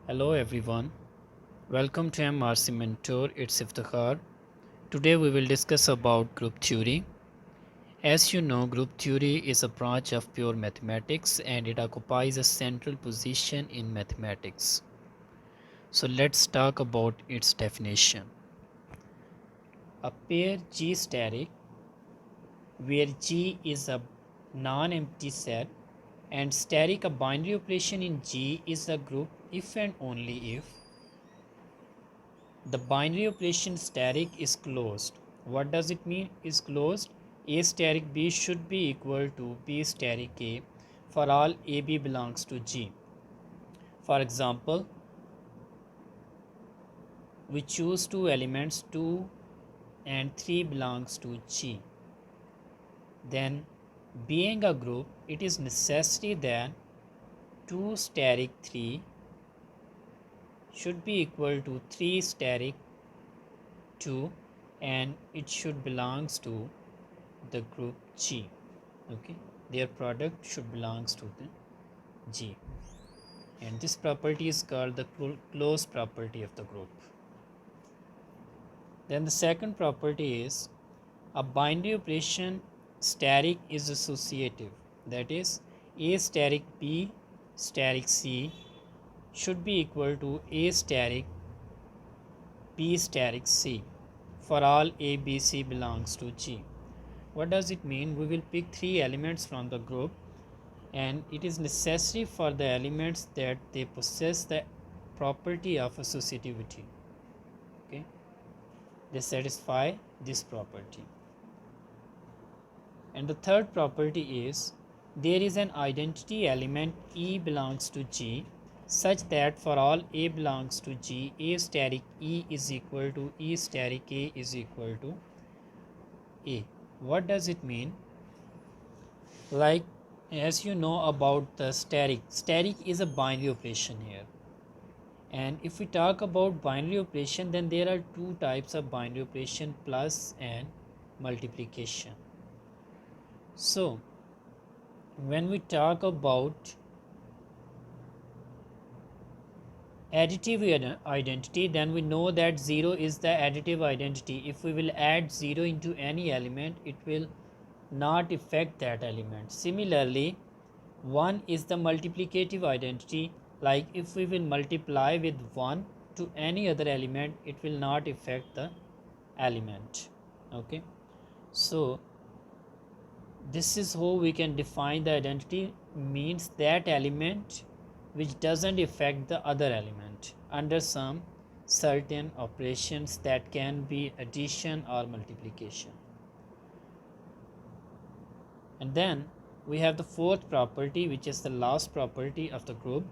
Hello everyone, welcome to MRC Mentor, it's Iftikhar. Today we will discuss about group theory. As you know, group theory is a branch of pure mathematics and it occupies a central position in mathematics. So let's talk about its definition. A pair G steric where G is a non-empty set and steric a binary operation in G is a group if and only if the binary operation steric is closed. What does it mean is closed? A steric B should be equal to B steric A for all AB belongs to G. For example, we choose two elements 2 and 3 belongs to G. Then being a group, it is necessary that 2 steric 3 should be equal to 3 steric 2 and it should belongs to the group G. Okay, their product should belongs to the G, and this property is called the closed property of the group. Then the second property is a binary operation steric is associative, that is A steric B steric C should be equal to A steric B steric C for all A B C belongs to G. What does it mean? We will pick three elements from the group and it is necessary for the elements that they possess the property of associativity. Okay, they satisfy this property. And the third property is there is an identity element E belongs to G such that for all A belongs to G, A steric E is equal to E steric A is equal to A. What does it mean? Like, as you know about the steric is a binary operation here. And if we talk about binary operation, then there are two types of binary operation, plus and multiplication. So when we talk about additive identity, then we know that 0 is the additive identity. If we will add 0 into any element, it will not affect that element. Similarly, 1 is the multiplicative identity, like if we will multiply with 1 to any other element, it will not affect the element. Okay, so this is how we can define the identity, means that element which doesn't affect the other element under some certain operations that can be addition or multiplication. And then we have the fourth property, which is the last property of the group.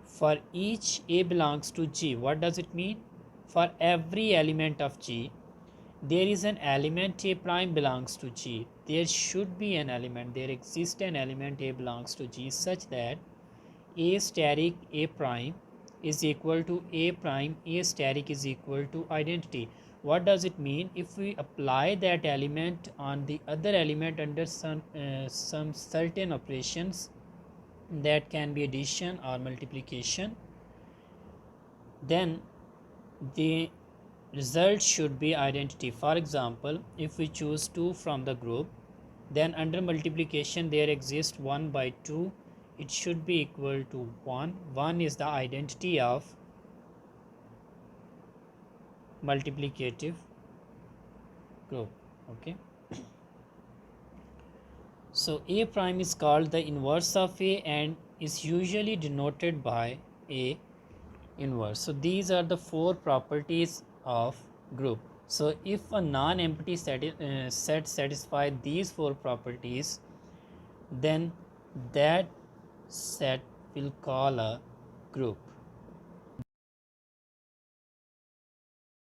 For each A belongs to G, what does it mean? For every element of G, there is an element A prime belongs to G. There should be an element, there exists an element A belongs to G such that A steric A prime is equal to A prime A steric is equal to identity. What does it mean? If we apply that element on the other element under some certain operations that can be addition or multiplication, then the result should be identity. For example, if we choose 2 from the group, then under multiplication there exists 1 by 2, it should be equal to 1. 1 is the identity of multiplicative group. Okay, so A prime is called the inverse of A and is usually denoted by A inverse. So these are the four properties of group. So if a non-empty set satisfies these four properties, then that set will call a group.